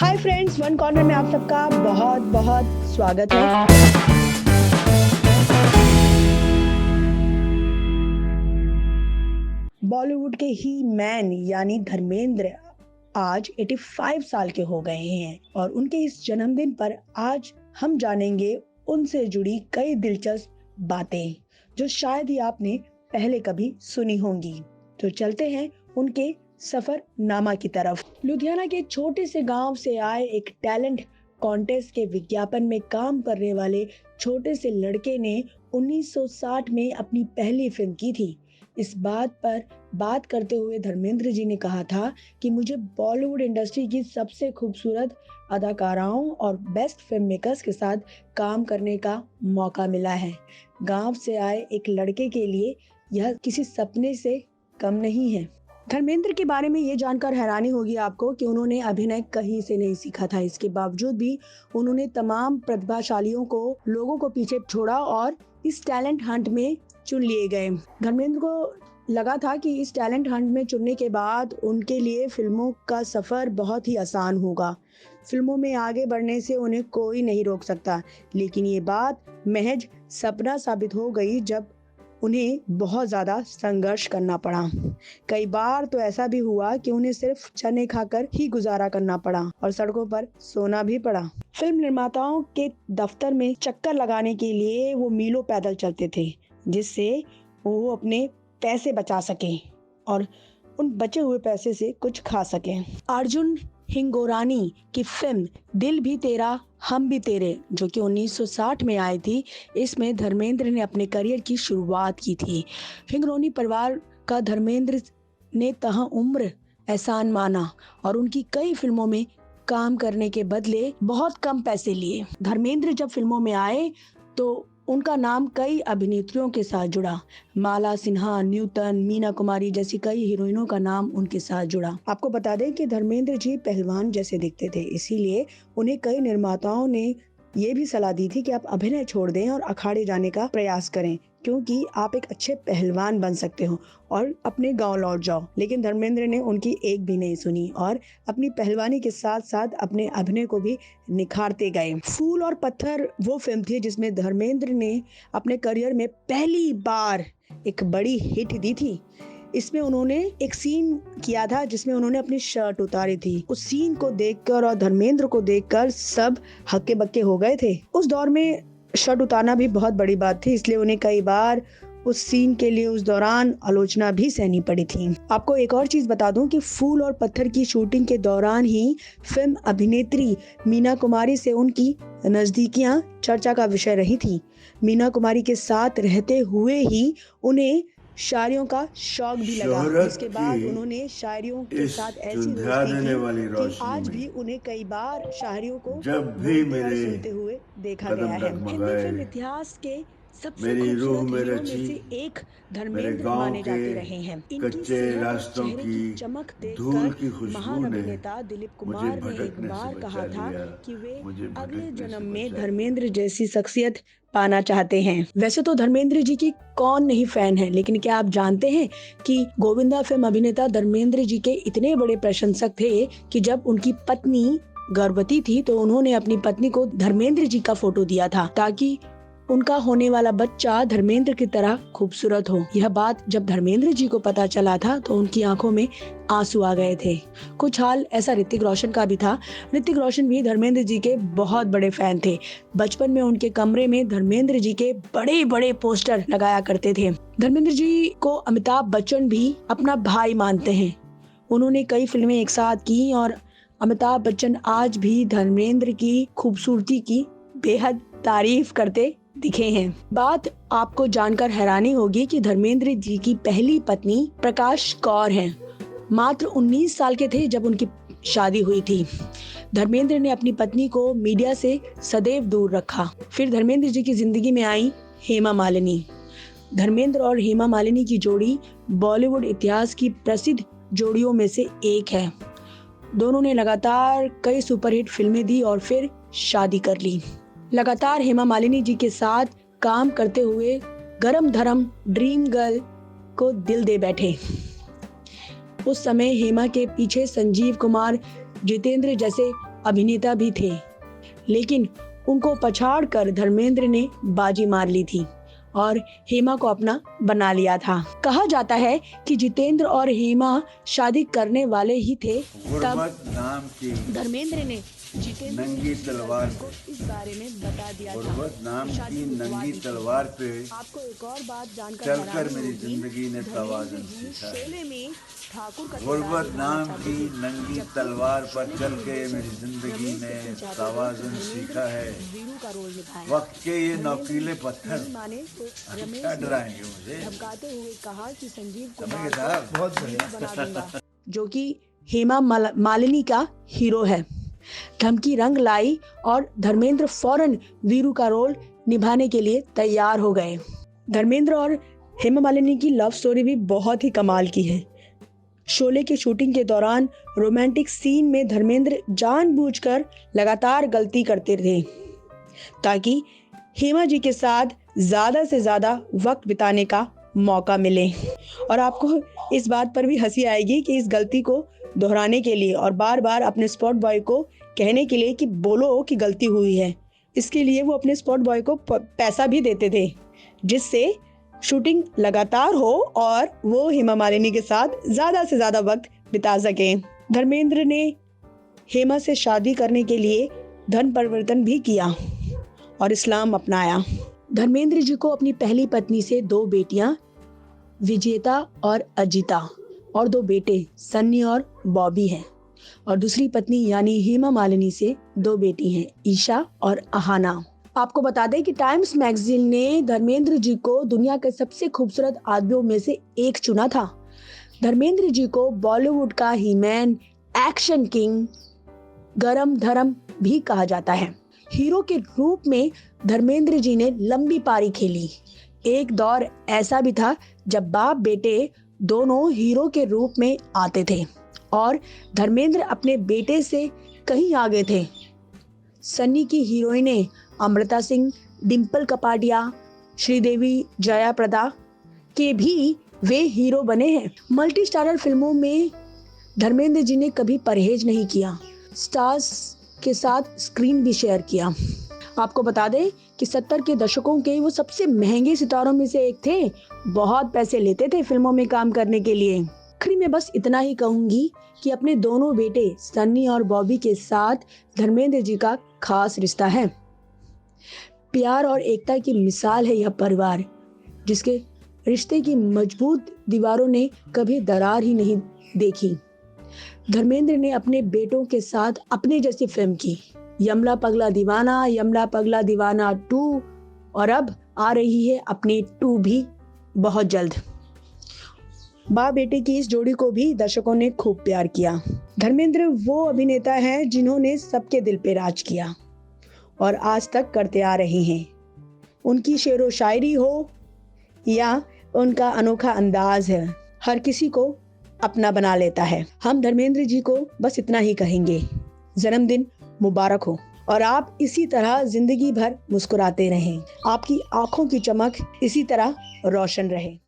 Hi friends, one corner में आप सबका बहुत बहुत स्वागत है। बॉलीवुड के ही मैन यानी धर्मेंद्र आज 85 साल के हो गए हैं और उनके इस जन्मदिन पर आज हम जानेंगे उनसे जुड़ी कई दिलचस्प बातें जो शायद ही आपने पहले कभी सुनी होंगी। तो चलते हैं उनके सफरनामा की तरफ। लुधियाना के छोटे से गांव से आए एक टैलेंट कॉन्टेस्ट के विज्ञापन में काम करने वाले छोटे से लड़के ने 1960 में अपनी पहली फिल्म की थी। इस बात पर बात करते हुए धर्मेंद्र जी ने कहा था कि मुझे बॉलीवुड इंडस्ट्री की सबसे खूबसूरत अदाकाराओं और बेस्ट फिल्म मेकर्स के साथ काम करने का मौका मिला है। गांव से आए एक लड़के के लिए यह किसी सपने से कम नहीं है। धर्मेंद्र के बारे में ये जानकर हैरानी होगी आपको कि उन्होंने अभिनय कहीं से नहीं सीखा था। इसके बावजूद भी उन्होंने तमाम प्रतिभाशालियों को लोगों को पीछे छोड़ा और इस टैलेंट हंट में चुन लिए गए। धर्मेंद्र को लगा था कि इस टैलेंट हंट में चुनने के बाद उनके लिए फिल्मों का सफर बहुत ही आसान होगा। फिल्मों में आगे बढ़ने से उन्हें कोई नहीं रोक सकता। लेकिन ये बात महज सपना साबित हो गई जब उन्हें बहुत ज़्यादा संघर्ष करना पड़ा। कई बार तो ऐसा भी हुआ कि उन्हें सिर्फ चने खाकर ही गुजारा करना पड़ा और सड़कों पर सोना भी पड़ा। फिल्म निर्माताओं के दफ्तर में चक्कर लगाने के लिए वो मीलों पैदल चलते थे, जिससे वो अपने पैसे बचा सके और उन बचे हुए पैसे से कुछ खा सके। अर्जुन हिंगोरानी की फिल्म दिल भी तेरा हम भी तेरे, जो कि 1960 में आई थी, इसमें धर्मेंद्र ने अपने करियर की शुरुआत की थी। हिंगोरानी परिवार का धर्मेंद्र ने तहाँ उम्र एहसान माना और उनकी कई फिल्मों में काम करने के बदले बहुत कम पैसे लिए। धर्मेंद्र जब फिल्मों में आए तो उनका नाम कई अभिनेत्रियों के साथ जुड़ा। माला सिन्हा, न्यूटन, मीना कुमारी जैसी कई हीरोइनों का नाम उनके साथ जुड़ा। आपको बता दें कि धर्मेंद्र जी पहलवान जैसे दिखते थे, इसीलिए उन्हें कई निर्माताओं ने ये भी सलाह दी थी कि आप अभिनय छोड़ दें और अखाड़े जाने का प्रयास करें, क्योंकि आप एक अच्छे पहलवान बन सकते हो और अपने गांव लौट जाओ। लेकिन धर्मेंद्र ने उनकी एक भी नहीं सुनी और अपनी पहलवानी के साथ साथ अपने अभिनय को भी निखारते गए। फूल और पत्थर वो फिल्म थी जिसमें धर्मेंद्र ने अपने करियर में पहली बार एक बड़ी हिट दी थी। इसमें उन्होंने एक सीन किया था जिसमें उन्होंने अपनी शर्ट उतारी थी। उस सीन को देखकर और धर्मेंद्र को देखकर सब हक्के बक्के हो गए थे। उस दौर में शर्ट उतारना भी बहुत बड़ी बात थी, इसलिए उन्हें कई बार उस सीन के लिए उस दौरान आलोचना भी सहनी पड़ी थी। आपको एक और चीज बता दूं कि फूल और पत्थर की शूटिंग के दौरान ही फिल्म अभिनेत्री मीना कुमारी से उनकी नजदीकियां चर्चा का विषय रही थी। मीना कुमारी के साथ रहते हुए ही उन्हें शायरियों का शौक भी लगा। इसके बाद उन्होंने शायरियों के साथ ऐसी दोस्ती की कि आज भी उन्हें कई बार शायरियों को जब भी मेरे सुनते हुए देखा गया है। हिंदी फिल्म इतिहास के सबसे खूबसूरत हीरो में से एक धर्मेंद्र माने जाते रहे हैं। कच्चे रास्तों की चमक धूल देखकर की खुशबू महान ने अभिनेता दिलीप कुमार ने एक बार कहा था कि वे अगले जन्म में बचा धर्मेंद्र जैसी शख्सियत पाना चाहते हैं। वैसे तो धर्मेंद्र जी की कौन नहीं फैन है, लेकिन क्या आप जानते हैं कि गोविंदा फिल्म अभिनेता धर्मेंद्र जी के इतने बड़े प्रशंसक थे कि जब उनकी पत्नी गर्भवती थी तो उन्होंने अपनी पत्नी को धर्मेंद्र जी का फोटो दिया था ताकि उनका होने वाला बच्चा धर्मेंद्र की तरह खूबसूरत हो। यह बात जब धर्मेंद्र जी को पता चला था तो उनकी आंखों में आंसू आ गए थे। कुछ हाल ऐसा ऋतिक रोशन का भी था। ऋतिक रोशन भी धर्मेंद्र जी के बहुत बड़े फैन थे। बचपन में उनके कमरे में धर्मेंद्र जी के बड़े बड़े पोस्टर लगाया करते थे। धर्मेंद्र जी को अमिताभ बच्चन भी अपना भाई मानते हैं। उन्होंने कई फिल्में एक साथ की और अमिताभ बच्चन आज भी धर्मेंद्र की खूबसूरती की बेहद तारीफ करते दिखे हैं। बात आपको जानकर हैरानी होगी कि धर्मेंद्र जी की पहली पत्नी प्रकाश कौर हैं। मात्र 19 साल के थे जब उनकी शादी हुई थी। धर्मेंद्र ने अपनी पत्नी को मीडिया से सदैव दूर रखा। फिर धर्मेंद्र जी की जिंदगी में आई हेमा मालिनी। धर्मेंद्र और हेमा मालिनी की जोड़ी बॉलीवुड इतिहास की प्रसिद्ध जोड़ियों में से एक है। दोनों ने लगातार कई सुपरहिट फिल्में दी और फिर शादी कर ली। लगातार हेमा मालिनी जी के साथ काम करते हुए गरम धरम ड्रीम गर्ल को दिल दे बैठे। उस समय हेमा के पीछे संजीव कुमार, जितेंद्र जैसे अभिनेता भी थे, लेकिन उनको पछाड़कर धर्मेंद्र ने बाजी मार ली थी और हेमा को अपना बना लिया था। कहा जाता है कि जितेंद्र और हेमा शादी करने वाले ही थे तब गुरबत नाम की धर्मेंद्र ने जितेंद्र नंगी तलवार को इस बारे में बता दिया था। गुरबत नाम की शादी नंगी रुकवा दी। तलवार पे आपको एक और बात जानकर चलकर हैरानी मेरी होगी, जिंदगी ने धर्मेंद्र तवाज़ुन जी सीखा है। शोले में ठाकुर का किरदार गुरबत निभाना नाम चाहते की थे, नंगी जबकि तलवार पर शोले चल के के निर्देशक मेरी जिंदगी रमेश ने सिंह चाहते थे तवाज़ुन धर्मेंद्र सीखा है। वीरू का रोल निभाए। वक्त के ये धर्मेंद्र नौकीले पत्थर नहीं माने तो रमेश क्या ने डराएंगे मुझे? धमकाते हुए कहा कि संजीव समझ कुमार गए साहब? को वीरू बना दूंगा, जो कि हेमा मालिनी का हीरो है। धमकी रंग लाई और धर्मेंद्र फौरन वीरू का रोल निभाने के लिए तैयार हो गए। धर्मेंद्र और हेमा मालिनी की लव स्टोरी भी बहुत ही कमाल की है। शोले की शूटिंग के दौरान रोमांटिक सीन में धर्मेंद्र जानबूझकर लगातार गलती करते थे ताकि हेमा जी के साथ ज्यादा से ज्यादा वक्त बिताने का मौका मिले। और आपको इस बात पर भी हंसी आएगी कि इस गलती को दोहराने के लिए और बार बार अपने स्पॉट बॉय को कहने के लिए कि बोलो कि गलती हुई है, इसके लिए वो अपने स्पॉट बॉय को पैसा भी देते थे, जिससे शूटिंग लगातार हो और वो हेमा मालिनी के साथ ज्यादा से ज्यादा वक्त बिता सके। धर्मेंद्र ने हेमा से शादी करने के लिए धर्म परिवर्तन भी किया और इस्लाम अपनाया। धर्मेंद्र जी को अपनी पहली पत्नी से 2 बेटियां विजेता और अजिता और 2 बेटे सन्नी और बॉबी हैं, और दूसरी पत्नी यानी हेमा मालिनी से 2 बेटी हैं, ईशा और अहाना। आपको बता दें कि टाइम्स मैगजीन ने धर्मेंद्र जी को दुनिया के सबसे खूबसूरत आदमियों में से एक चुना था। धर्मेंद्र जी को बॉलीवुड का हीमैन, एक्शन किंग, गरम धर्म भी कहा जाता है। हीरो के रूप में धर्मेंद्र जी ने लंबी पारी खेली। एक दौर ऐसा भी था जब बाप बेटे दोनों हीरो के रूप में आते थे और धर्मेंद्र अपने बेटे से कहीं आगे थे। सन्नी की हीरोइनें अमृता सिंह, डिम्पल कपाडिया, श्रीदेवी, जया प्रदा के भी वे हीरो बने हैं। मल्टी स्टारर फिल्मों में धर्मेंद्र जी ने कभी परहेज नहीं किया, स्टार्स के साथ स्क्रीन भी शेयर किया। आपको बता दें कि 70 के दशकों के वो सबसे महंगे सितारों में से एक थे। बहुत पैसे लेते थे फिल्मों में काम करने के लिए। आखिरी में बस इतना ही कहूंगी कि अपने दोनों बेटे सन्नी और बॉबी के साथ धर्मेंद्र जी का खास रिश्ता है। प्यार और एकता की मिसाल है यह परिवार, जिसके रिश्ते की मजबूत दीवारों ने कभी दरार ही नहीं देखी। धर्मेंद्र ने अपने बेटों के साथ अपने जैसी फिल्म की, यमला पगला दीवाना, यमला पगला दीवाना 2, और अब आ रही है अपनी 2 भी बहुत जल्द। बाप बेटे की इस जोड़ी को भी दर्शकों ने खूब प्यार किया। धर्मेंद्र वो अभिनेता हैं जिन्होंने सबके दिल पे राज किया और आज तक करते आ रहे हैं। उनकी शेरो शायरी हो या उनका अनोखा अंदाज है, हर किसी को अपना बना लेता है। हम धर्मेंद्र जी को बस इतना ही कहेंगे, जन्मदिन मुबारक हो और आप इसी तरह जिंदगी भर मुस्कुराते रहें। आपकी आंखों की चमक इसी तरह रोशन रहे।